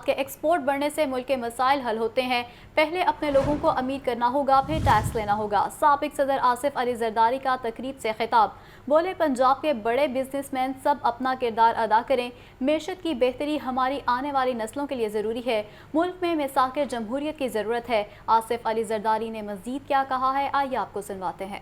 کے ایکسپورٹ بڑھنے سے ملک کے مسائل حل ہوتے ہیں۔ پہلے اپنے لوگوں کو امیر کرنا ہوگا، پھر ٹیکس لینا ہوگا۔ سابق صدر آصف علی زرداری کا تقریب سے خطاب۔ بولے پنجاب کے بڑے بزنس مین سب اپنا کردار ادا کریں۔ معیشت کی بہتری ہماری آنے والی نسلوں کے لیے ضروری ہے۔ ملک میں میثاق جمہوریت کی ضرورت ہے۔ آصف علی زرداری نے مزید کیا کہا ہے، آئیے آپ کو سنواتے ہیں۔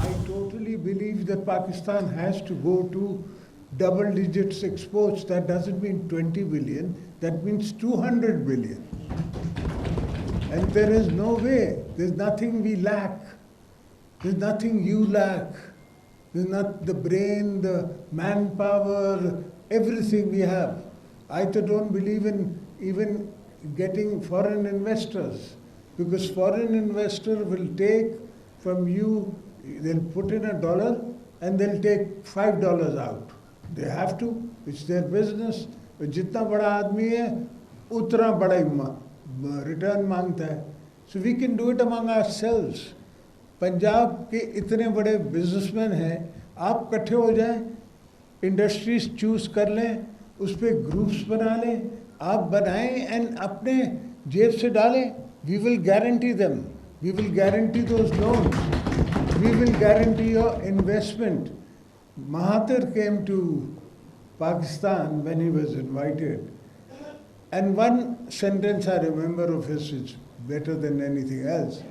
I totally believe that Pakistan has to go to double digits exports. That doesn't mean 20 billion, that means 200 billion. And there is no way, there's nothing we lack. There's nothing you lack. There's not the brain, the manpower, everything we have. I don't believe in even getting foreign investors, because foreign investor will take from you, they'll put in $1 and they'll take $5 out. They have to, it's their business. جتنا بڑا آدمی ہے اتنا بڑا return مانگتا ہے. So we can do it among ourselves. Punjab کے اتنے بڑے بزنس مین ہیں، آپ کٹھے ہو جائیں، انڈسٹریز چوز کر لیں، اس پہ گروپس بنا لیں، آپ بنائیں اینڈ اپنے جیب سے ڈالیں. We will guarantee them. We will guarantee those loans. We will guarantee your investment. Mahathir came to Pakistan when he was invited. And one sentence I remember of his is better than anything else.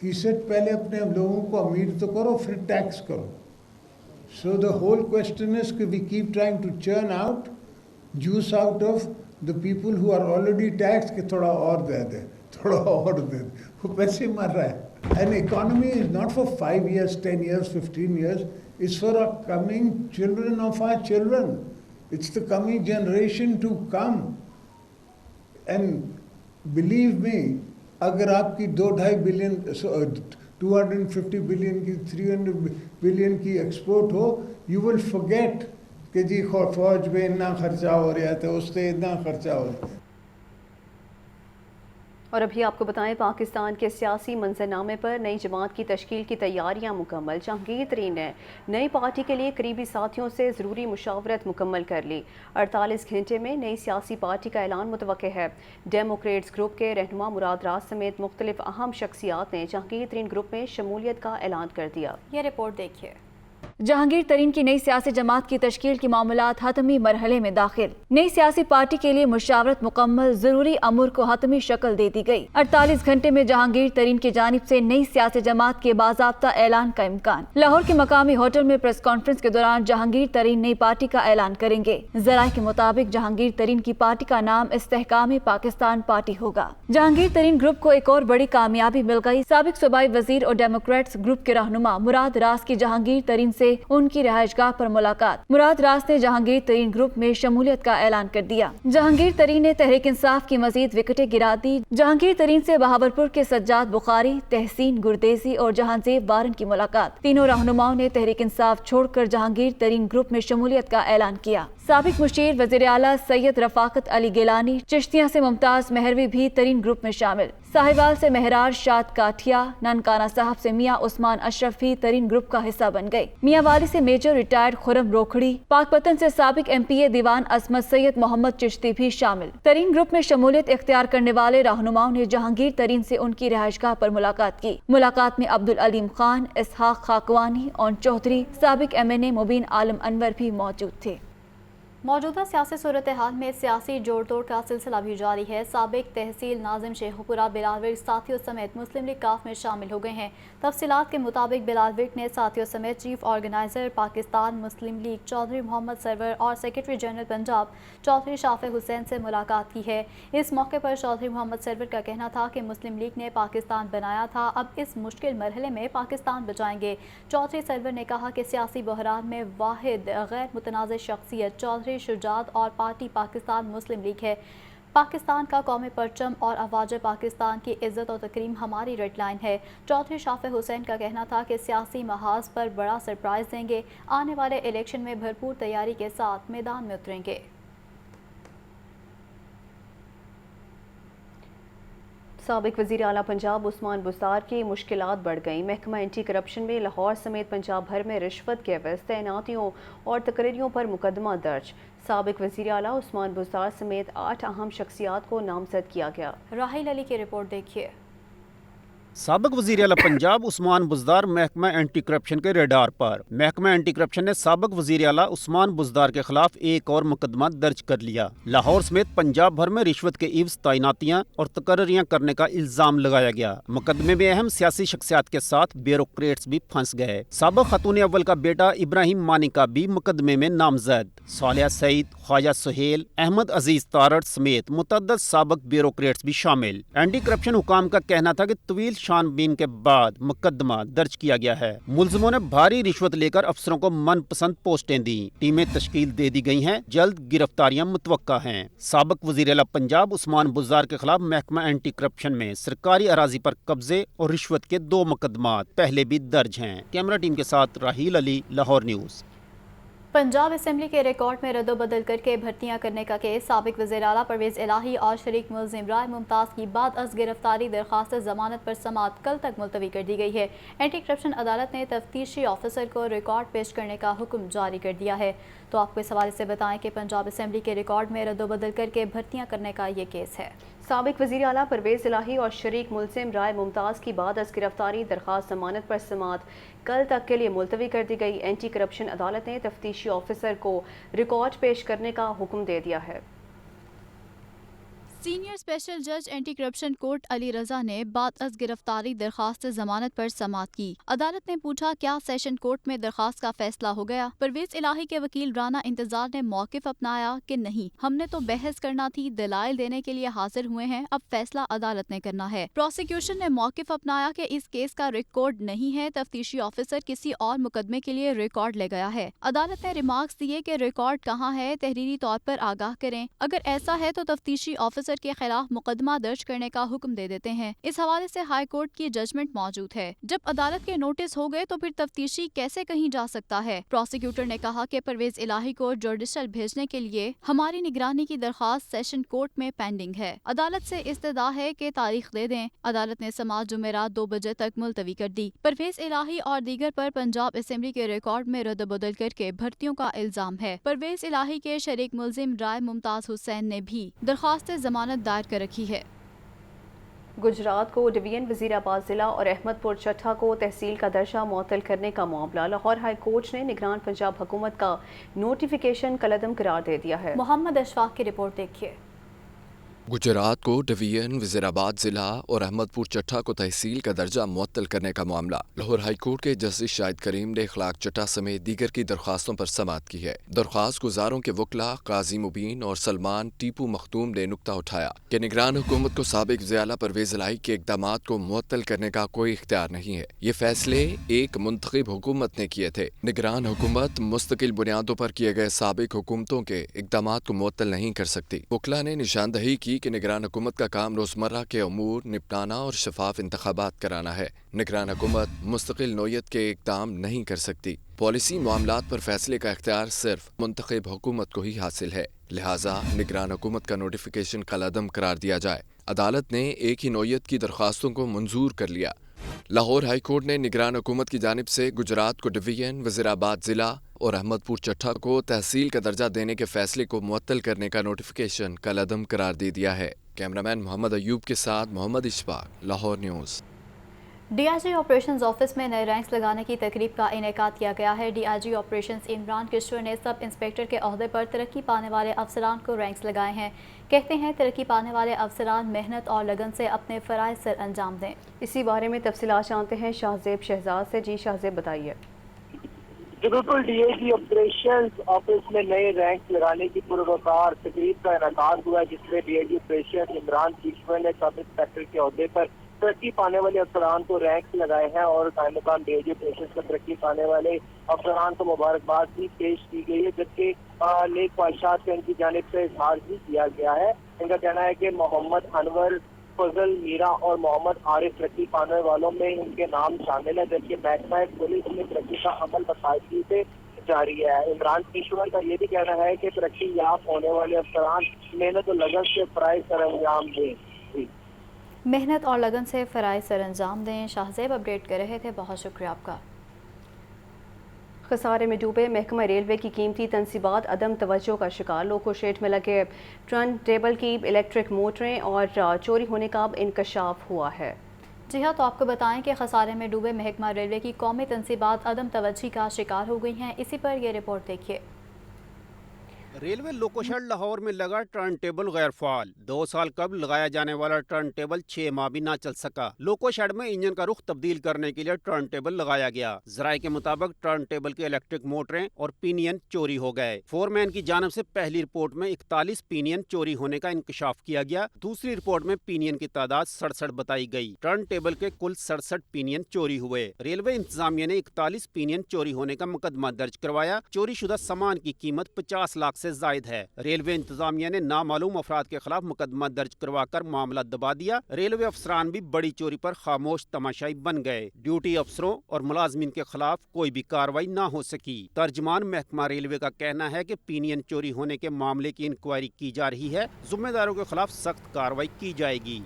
He said, پہلے اپنے لوگوں کو امیر تو کرو پھر tax کرو. So the whole question is کہ we keep trying to churn out juice out of the people who are already taxed کہ تھوڑا اور دے دیں، تھوڑا اور دے دیں. وہ پیسے مر رہا ہے. An economy is not for 5 years, 10 years, 15 years. It's for our coming children of our children. It's the coming generation to come. And believe me, اگر آپ کی 2-2.5 بلین 250 بلین کی 300 بلین کی export who, you will forget کہ جی فوج میں اتنا خرچہ ہو رہا تھا، اس سے اتنا خرچہ ہو رہا ہے. اور ابھی آپ کو بتائیں، پاکستان کے سیاسی منظرنامے پر نئی جماعت کی تشکیل کی تیاریاں مکمل۔ جہانگیر ترین نے نئی پارٹی کے لیے قریبی ساتھیوں سے ضروری مشاورت مکمل کر لی۔ 48 گھنٹے میں نئی سیاسی پارٹی کا اعلان متوقع ہے۔ ڈیموکریٹس گروپ کے رہنما مراد راز سمیت مختلف اہم شخصیات نے جہانگیر ترین گروپ میں شمولیت کا اعلان کر دیا۔ یہ رپورٹ دیکھیے۔ جہانگیر ترین کی نئی سیاسی جماعت کی تشکیل کے معاملات حتمی مرحلے میں داخل۔ نئی سیاسی پارٹی کے لیے مشاورت مکمل، ضروری امور کو حتمی شکل دے دی گئی۔ 48 گھنٹے میں جہانگیر ترین کی جانب سے نئی سیاسی جماعت کے باضابطہ اعلان کا امکان۔ لاہور کے مقامی ہوٹل میں پریس کانفرنس کے دوران جہانگیر ترین نئی پارٹی کا اعلان کریں گے۔ ذرائع کے مطابق جہانگیر ترین کی پارٹی کا نام استحکام پاکستان پارٹی ہوگا۔ جہانگیر ترین گروپ کو ایک اور بڑی کامیابی مل گئی۔ سابق صوبائی وزیر اور ڈیموکریٹس گروپ کے رہنما مراد راز کی جہانگیر ترین سے ان کی رہائش گاہ پر ملاقات۔ مراد راز نے جہانگیر ترین گروپ میں شمولیت کا اعلان کر دیا۔ جہانگیر ترین نے تحریک انصاف کی مزید وکٹیں گرا دی۔ جہانگیر ترین سے بہاولپور کے سجاد بخاری، تحسین گردیزی اور جہانزیب بارن کی ملاقات۔ تینوں رہنماؤں نے تحریک انصاف چھوڑ کر جہانگیر ترین گروپ میں شمولیت کا اعلان کیا۔ سابق مشیر وزیر اعلیٰ سید رفاقت علی گیلانی، چشتیاں سے ممتاز مہروی بھی ترین گروپ میں شامل۔ ساہیوال سے مہرار شاد کاٹھیا، ننکانہ صاحب سے میاں عثمان اشرف بھی ترین گروپ کا حصہ بن گئے۔ میاں والی سے میجر ریٹائرڈ خرم روکھڑی، پاک پتن سے سابق ایم پی اے دیوان عصمت سید محمد چشتی بھی شامل۔ ترین گروپ میں شمولیت اختیار کرنے والے رہنماؤں نے جہانگیر ترین سے ان کی رہائش گاہ پر ملاقات کی۔ ملاقات میں عبدالعلیم خان، اسحاق خاکوانی، اون چودھری، سابق ایم این اے مبین عالم انور بھی موجود تھے۔ موجودہ سیاسی صورتحال میں سیاسی جوڑ توڑ کا سلسلہ بھی جاری ہے۔ سابق تحصیل ناظم شیخ پورہ بلال ورک ساتھیوں سمیت مسلم لیگ کاف میں شامل ہو گئے ہیں۔ تفصیلات کے مطابق بلال ورک نے ساتھیوں سمیت چیف آرگنائزر پاکستان مسلم لیگ چودھری محمد سرور اور سیکرٹری جنرل پنجاب چودھری شافع حسین سے ملاقات کی ہے۔ اس موقع پر چودھری محمد سرور کا کہنا تھا کہ مسلم لیگ نے پاکستان بنایا تھا، اب اس مشکل مرحلے میں پاکستان بچائیں گے۔ چودھری سرور نے کہا کہ سیاسی بحران میں واحد غیر متنازع شخصیت چودھری شجاعت اور پارٹی پاکستان مسلم لیگ ہے۔ پاکستان کا قومی پرچم اور افواج پاکستان کی عزت و تکریم ہماری ریڈ لائن ہے۔ چودھری شافع حسین کا کہنا تھا کہ سیاسی محاذ پر بڑا سرپرائز دیں گے، آنے والے الیکشن میں بھرپور تیاری کے ساتھ میدان میں اتریں گے۔ سابق وزیر اعلیٰ پنجاب عثمان بزدار کی مشکلات بڑھ گئیں۔ محکمہ اینٹی کرپشن میں لاہور سمیت پنجاب بھر میں رشوت کے عوض تعیناتیوں اور تقرریوں پر مقدمہ درج۔ سابق وزیر اعلیٰ عثمان بزدار سمیت 8 اہم شخصیات کو نامزد کیا گیا۔ راحیل علی کی رپورٹ دیکھیے۔ سابق وزیر اعلیٰ پنجاب عثمان بزدار محکمہ اینٹی کرپشن کے ریڈار پر۔ محکمہ اینٹی کرپشن نے سابق وزیر اعلیٰ عثمان بزدار کے خلاف ایک اور مقدمہ درج کر لیا۔ لاہور سمیت پنجاب بھر میں رشوت کے عوض تعیناتیاں اور تقرریاں کرنے کا الزام لگایا گیا۔ مقدمے میں اہم سیاسی شخصیات کے ساتھ بیوروکریٹس بھی پھنس گئے۔ سابق خاتون اول کا بیٹا ابراہیم مانی کا بھی مقدمے میں نامزد۔ صالحہ سعید، خواجہ سہیل، احمد عزیز تارڑ سمیت متعدد سابق بیوروکریٹس بھی شامل۔ اینٹی کرپشن حکام کا کہنا تھا کہ طویل چھان بین کے بعد مقدمہ درج کیا گیا ہے۔ ملزموں نے بھاری رشوت لے کر افسروں کو من پسند پوسٹیں دیں۔ ٹیمیں تشکیل دے دی گئی ہیں، جلد گرفتاریاں متوقع ہیں۔ سابق وزیر اعلیٰ پنجاب عثمان بزدار کے خلاف محکمہ اینٹی کرپشن میں سرکاری اراضی پر قبضے اور رشوت کے 2 مقدمات پہلے بھی درج ہیں۔ کیمرہ ٹیم کے ساتھ راحیل علی، لاہور نیوز۔ پنجاب اسمبلی کے ریکارڈ میں رد و بدل کر کے بھرتیاں کرنے کا کیس سابق وزیر اعلیٰ پرویز الہی اور شریک ملزم رائے ممتاز کی بعد از گرفتاری درخواست ضمانت پر سماعت کل تک ملتوی کر دی گئی ہے۔ اینٹی کرپشن عدالت نے تفتیشی آفیسر کو ریکارڈ پیش کرنے کا حکم جاری کر دیا ہے۔ تو آپ کو اس حوالے سے بتائیں کہ پنجاب اسمبلی کے ریکارڈ میں رد و بدل کر کے بھرتیاں کرنے کا یہ کیس ہے۔ سابق وزیر اعلیٰ پرویز الہی اور شریک ملزم رائے ممتاز کی بعد از گرفتاری درخواست ضمانت پر سماعت کل تک کے لیے ملتوی کر دی گئی۔ اینٹی کرپشن عدالت نے تفتیشی آفیسر کو ریکارڈ پیش کرنے کا حکم دے دیا ہے۔ سینئر اسپیشل جج anti corruption court Ali Raza نے بعد از گرفتاری درخواست ضمانت پر سماعت کی۔ عدالت نے پوچھا، کیا سیشن کورٹ میں درخواست کا فیصلہ ہو گیا؟ پرویز الہی کے وکیل رانا انتظار نے موقف اپنایا کہ نہیں، ہم نے تو بحث کرنا تھی، دلائل دینے کے لیے حاضر ہوئے ہیں، اب فیصلہ عدالت نے کرنا ہے۔ پروسیکیوشن نے موقف اپنایا کہ اس کیس کا ریکارڈ نہیں ہے، تفتیشی آفیسر کسی اور مقدمے کے لیے ریکارڈ لے گیا ہے۔ عدالت نے ریمارکس دیے کہ ریکارڈ کہاں ہے، تحریری طور پر آگاہ کریں، اگر ایسا ہے تو تفتیشی آفیسر کے خلاف مقدمہ درج کرنے کا حکم دے دیتے ہیں۔ اس حوالے سے ہائی کورٹ کی ججمنٹ موجود ہے۔ جب عدالت کے نوٹس ہو گئے تو پھر تفتیشی کیسے کہیں جا سکتا ہے؟ پروسیکیوٹر نے کہا کہ پرویز الہی کو جوڈیشل بھیجنے کے لیے ہماری نگرانی کی درخواست سیشن کورٹ میں پینڈنگ ہے۔ عدالت سے استدعا ہے کہ تاریخ دے دیں۔ عدالت نے سماعت جمعرات 2 بجے تک ملتوی کر دی۔ پرویز الہی اور دیگر پر پنجاب اسمبلی کے ریکارڈ میں رد و بدل کر کے بھرتیوں کا الزام ہے۔ پرویز الہی کے شریک ملزم رائے ممتاز حسین نے بھی درخواست ضمانت دائر کر رکھی ہے۔ گجرات کو ڈویژن وزیر آباد ضلع اور احمد پور چٹھا کو تحصیل کا درجہ معطل کرنے کا معاملہ، لاہور ہائی کورٹ نے نگران پنجاب حکومت کا نوٹیفیکیشن کالعدم قرار دے دیا ہے۔ محمد اشفاق کی رپورٹ دیکھیے۔ گجرات کو ڈویژن وزیر آباد ضلع اور احمد پور چٹھا کو تحصیل کا درجہ معطل کرنے کا معاملہ، لاہور ہائی کورٹ کے جسٹس شاہد کریم نے اخلاق چٹھا سمیت دیگر کی درخواستوں پر سماعت کی ہے۔ درخواست گزاروں کے وکلاء قاضی مبین اور سلمان ٹیپو مختوم نے نکتہ اٹھایا کہ نگران حکومت کو سابق وزیر اعلیٰ پرویز الہی کے اقدامات کو معطل کرنے کا کوئی اختیار نہیں ہے۔ یہ فیصلے ایک منتخب حکومت نے کیے تھے۔ نگران حکومت مستقل بنیادوں پر کیے گئے سابق حکومتوں کے اقدامات کو معطل نہیں کر سکتی۔ وکلاء نے نشاندہی کی کہ نگران حکومت کا کام روزمرہ کے امور نپٹانا اور شفاف انتخابات کرانا ہے۔ نگران حکومت مستقل نوعیت کے اقدام نہیں کر سکتی۔ پالیسی معاملات پر فیصلے کا اختیار صرف منتخب حکومت کو ہی حاصل ہے، لہٰذا نگران حکومت کا نوٹیفیکیشن کالعدم قرار دیا جائے۔ عدالت نے ایک ہی نوعیت کی درخواستوں کو منظور کر لیا۔ لاہور ہائی کورٹ نے نگران حکومت کی جانب سے گجرات کو ڈویژن وزیر آباد ضلع اور احمد پور چٹھا کو تحصیل کا درجہ دینے کے فیصلے کو معطل کرنے کا نوٹیفیکیشن کالعدم قرار دے دیا ہے۔ کیمرامین محمد ایوب کے ساتھ Muhammad Ashfaq, Lahore news. D I G operations office میں نئے رینکس لگانے کی تقریب کا انعقاد کیا گیا ہے۔ D I G operations Imran Kishwar نے سب انسپکٹر کے عہدے پر ترقی پانے والے افسران کو رینکس لگائے ہیں۔ کہتے ہیں ترقی پانے والے افسران محنت اور لگن سے اپنے فرائض سر انجام دیں۔ اسی بارے میں تفصیلات جانتے ہیں شاہزیب شہزاد سے۔ جی شاہزیب بتائیے۔ بالکل، D A G operations office میں نئے رینک لگانے کی پروقار تقریب کا انعقاد ہوا، جس میں D A G operation Imran Kishwar نے سب انسپکٹر کے عہدے پر ترقی پانے والے افسران کو رینک لگائے ہیں اور قائم مقام ڈی اے جی آپریشنز پر ترقی پانے والے افسران کو مبارکباد بھی پیش کی گئی ہے، جبکہ نیک خواہشات کا ان کی جانب سے اظہار بھی کیا گیا ہے۔ ان کا کہنا ہے کہ محمد انور، فضل میرا اور محمد عارف ترقی پانے والوں میں ان کے نام شامل ہے، جبکہ محکمہ پولیس میں ترقی کا عمل باقاعدگی سے جاری ہے۔ عمران کشور کا یہ بھی کہنا ہے کہ ترقی یافتہ ہونے والے افسران محنت اور لگن سے فرائض سر انجام دیں۔ محنت اور لگن سے فرائض سر انجام دیں۔ شاہزیب اپڈیٹ کر رہے تھے، بہت شکریہ آپ کا۔ خسارے میں ڈوبے محکمہ ریلوے کی قیمتی تنصیبات عدم توجہ کا شکار، لوکو شیڈ میں لگے ٹرن ٹیبل کی الیکٹرک موٹریں اور چوری ہونے کا اب انکشاف ہوا ہے۔ جی ہاں، تو آپ کو بتائیں کہ خسارے میں ڈوبے محکمہ ریلوے کی قومی تنصیبات عدم توجہی کا شکار ہو گئی ہیں۔ اسی پر یہ رپورٹ دیکھیے۔ ریلوے لوکو شیڈ لاہور میں لگا ٹرن ٹیبل غیر فعال، 2 سال قبل لگایا جانے والا ٹرن ٹیبل 6 ماہ بھی نہ چل سکا۔ لوکو شیڈ میں انجن کا رخ تبدیل کرنے کے لیے ٹرن ٹیبل لگایا گیا۔ ذرائع کے مطابق ٹرن ٹیبل کے الیکٹرک موٹریں اور پینین چوری ہو گئے۔ فور مین کی جانب سے پہلی رپورٹ میں 41 پینین چوری ہونے کا انکشاف کیا گیا، دوسری رپورٹ میں پینین کی تعداد 67 بتائی گئی۔ ٹرن ٹیبل کے کل 67 پینین چوری ہوئے۔ ریلوے انتظامیہ نے 41 پینین چوری ہونے کا مقدمہ درج کروایا۔ چوری شدہ سامان کی قیمت 50 لاکھ سے زائد ہے۔ ریلوے انتظامیہ نے نامعلوم افراد کے خلاف مقدمہ درج کروا کر معاملہ دبا دیا۔ ریلوے افسران بھی بڑی چوری پر خاموش تماشائی بن گئے۔ ڈیوٹی افسروں اور ملازمین کے خلاف کوئی بھی کارروائی نہ ہو سکی۔ ترجمان محکمہ ریلوے کا کہنا ہے کہ پینین چوری ہونے کے معاملے کی انکوائری کی جا رہی ہے، ذمہ داروں کے خلاف سخت کارروائی کی جائے گی۔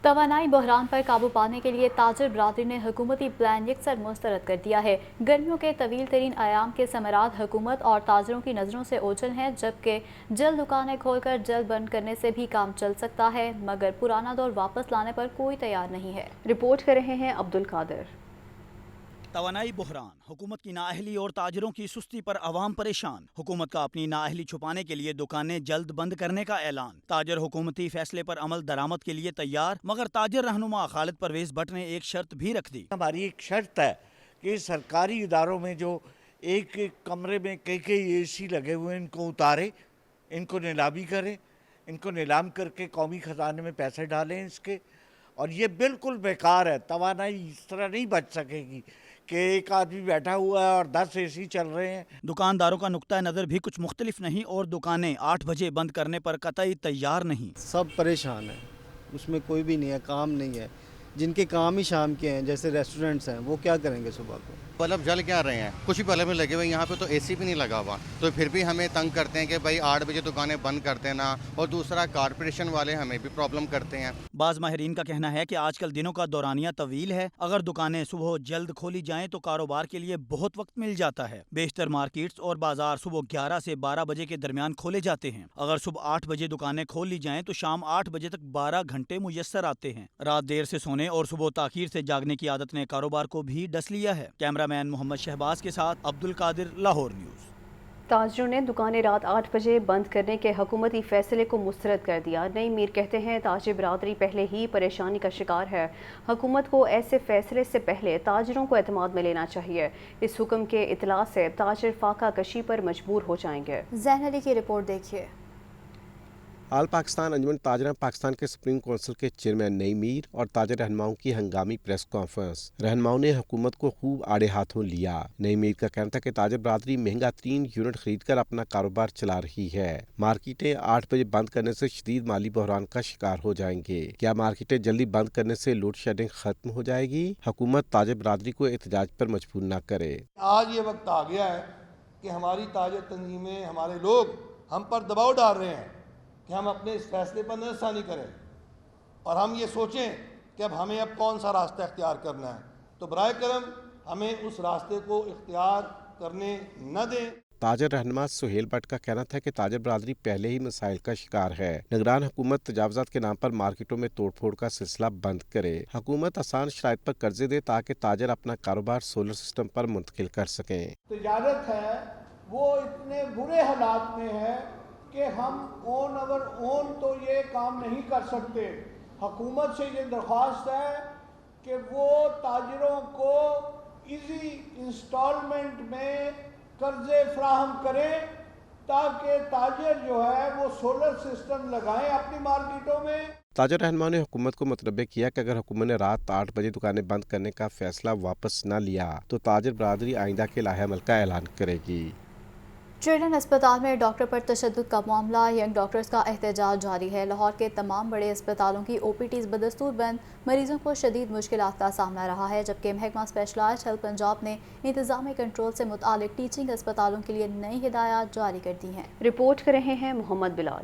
توانائی بحران پر قابو پانے کے لیے تاجر برادری نے حکومتی پلان یکسر مسترد کر دیا ہے۔ گرمیوں کے طویل ترین ایام کے ثمرات حکومت اور تاجروں کی نظروں سے اوجھل ہیں، جبکہ جلد دکانیں کھول کر جلد بند کرنے سے بھی کام چل سکتا ہے، مگر پرانا دور واپس لانے پر کوئی تیار نہیں ہے۔ رپورٹ کر رہے ہیں عبدالقادر۔ توانائی بحران، حکومت کی نااہلی اور تاجروں کی سستی پر عوام پریشان۔ حکومت کا اپنی نااہلی چھپانے کے لیے دکانیں جلد بند کرنے کا اعلان۔ تاجر حکومتی فیصلے پر عمل درآمد کے لیے تیار، مگر تاجر رہنما خالد پرویز بٹ نے ایک شرط بھی رکھ دی۔ ہماری ایک شرط ہے کہ سرکاری اداروں میں جو ایک ایک کمرے میں کئی اے سی لگے ہوئے ہیں، ان کو اتارے، ان کو نیلامی کریں، ان کو نیلام کر کے قومی خزانے میں پیسے ڈالیں اس کے۔ اور یہ بالکل بیکار ہے، توانائی اس طرح نہیں بچ سکے گی کہ ایک آدمی بیٹھا ہوا ہے اور 10 اے سی چل رہے ہیں۔ دکانداروں کا نقطہ نظر بھی کچھ مختلف نہیں اور دکانیں 8 بجے بند کرنے پر قطعی تیار نہیں۔ سب پریشان ہیں، اس میں کوئی بھی نہیں ہے، کام نہیں ہے۔ جن کے کام ہی شام کے ہیں، جیسے ریسٹورنٹس ہیں، وہ کیا کریں گے صبح کو؟ بلب جل کیا رہے ہیں، کچھ ہی بلب میں لگے ہوئے، یہاں پہ تو اے سی بھی نہیں لگا ہوا، تو پھر بھی ہمیں تنگ کرتے ہیں کہ بھائی 8 بجے دکانیں بند کر دینا، اور دوسرا کارپوریشن والے ہمیں بھی پرابلم کرتے ہیں۔ بعض ماہرین کا کہنا ہے کہ آج کل دنوں کا دورانیہ طویل ہے، اگر دکانیں صبح جلد کھولی جائیں تو کاروبار کے لیے بہت وقت مل جاتا ہے۔ بیشتر مارکیٹس اور بازار صبح 11 سے 12 بجے کے درمیان کھولے جاتے ہیں۔ اگر صبح 8 بجے دکانیں کھول لی جائیں تو شام 8 بجے تک 12 گھنٹے میسر آتے ہیں۔ رات دیر سے سونے اور صبح تاخیر سے جاگنے کی عادت نے کاروبار کو بھی ڈس لیا ہے۔ کیمرہ مین محمد شہباز کے ساتھ عبدالقادر، لاہور نیوز۔ تاجروں نے دکانیں رات 8 بجے بند کرنے کے حکومتی فیصلے کو مسترد کر دیا۔ نئی میر کہتے ہیں تاجر برادری پہلے ہی پریشانی کا شکار ہے، حکومت کو ایسے فیصلے سے پہلے تاجروں کو اعتماد میں لینا چاہیے۔ اس حکم کے اطلاع سے تاجر فاقہ کشی پر مجبور ہو جائیں گے۔ زین علی کی رپورٹ دیکھیے۔ آل پاکستان انجمن تاجران پاکستان کے سپریم کونسل کے چیئرمین نئی میر اور تاجر رہنماؤں کی ہنگامی پریس کانفرنس۔ رہنماؤں نے حکومت کو خوب آڑے ہاتھوں لیا۔ نئی میر کا کہنا تھا کہ تاجر برادری مہنگا ترین یونٹ خرید کر اپنا کاروبار چلا رہی ہے۔ مارکیٹیں 8 بجے بند کرنے سے شدید مالی بحران کا شکار ہو جائیں گے۔ کیا مارکیٹیں جلدی بند کرنے سے لوڈ شیڈنگ ختم ہو جائے گی؟ حکومت تاجر برادری کو احتجاج پر مجبور نہ کرے۔ آج یہ وقت آ گیا ہے کہ ہماری تاجر تنظیمیں، ہمارے لوگ ہم پر دباؤ ڈال رہے ہیں کہ ہم اپنے اس فیصلے پر نظر ثانی کریں اور ہم یہ سوچیں کہ اب ہمیں کون سا راستہ اختیار کرنا ہے۔ تو برائے کرم ہمیں اس راستے کو اختیار کرنے نہ دیں۔ تاجر رہنما سہیل بٹ کا کہنا تھا کہ تاجر برادری پہلے ہی مسائل کا شکار ہے۔ نگران حکومت تجاوزات کے نام پر مارکیٹوں میں توڑ پھوڑ کا سلسلہ بند کرے۔ حکومت آسان شرائط پر قرضے دے تاکہ تاجر اپنا کاروبار سولر سسٹم پر منتقل کر سکیں۔ تجارت ہے وہ اتنے برے حالات میں ہے کہ ہم اون اوور اون تو یہ کام نہیں کر سکتے۔ حکومت سے یہ درخواست ہے کہ وہ تاجروں کو ایزی انسٹالمنٹ میں قرضے فراہم کریں تاکہ تاجر جو ہے وہ سولر سسٹم لگائیں اپنی مارکیٹوں میں۔ تاجر رہنما نے حکومت کو متنبہ کیا کہ اگر حکومت نے رات 8 بجے دکانیں بند کرنے کا فیصلہ واپس نہ لیا تو تاجر برادری آئندہ کے لاہے عمل کا اعلان کرے گی۔ چلڈرن اسپتال میں ڈاکٹر پر تشدد کا معاملہ، ینگ ڈاکٹرز کا احتجاج جاری ہے۔ لاہور کے تمام بڑے اسپتالوں کی OPTs بدستور بند، مریضوں کو شدید مشکلات کا سامنا رہا ہے، جبکہ محکمہ اسپیشلائزڈ ہیلتھ پنجاب نے انتظامی کنٹرول سے متعلق ٹیچنگ اسپتالوں کے لیے نئی ہدایات جاری کر دی ہیں۔ رپورٹ کر رہے ہیں محمد بلال۔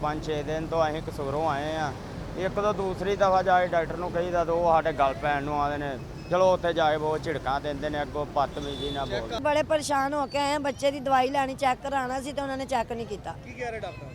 5-6 ਦਿਨ ਤੋਂ ਅਸੀਂ ਕਸੂਰੋਂ ਆਏ ਆ। ਇੱਕ ਤੋਂ ਦੂਸਰੀ ਦਫਾ ਜਾਏ ਡਾਕਟਰ ਨੂੰ ਕਹੀਦਾ ਤਾਂ ਉਹ ਸਾਡੇ ਗੱਲ ਪੈਣ ਨੂੰ ਆਉਂਦੇ ਨੇ। ਚਲੋ ਉੱਥੇ ਜਾਏ ਉਹ ਝਿੜਕਾਂ ਦਿੰਦੇ ਨੇ, ਅੱਗੋਂ ਬਦਤਮੀਜ਼ੀ ਨਾਲ ਬੋਲਦੇ। ਬੜੇ ਪਰੇਸ਼ਾਨ ਹੋ ਕੇ ਆਏ, ਬੱਚੇ ਦੀ ਦਵਾਈ ਲੈਣੀ, ਚੈੱਕ ਕਰਾਣਾ ਸੀ ਤੇ ਉਹਨਾਂ ਨੇ ਚੈੱਕ ਨਹੀਂ ਕੀਤਾ। ਕੀ ਕਹਿ ਰਹੇ ਡਾਕਟਰ?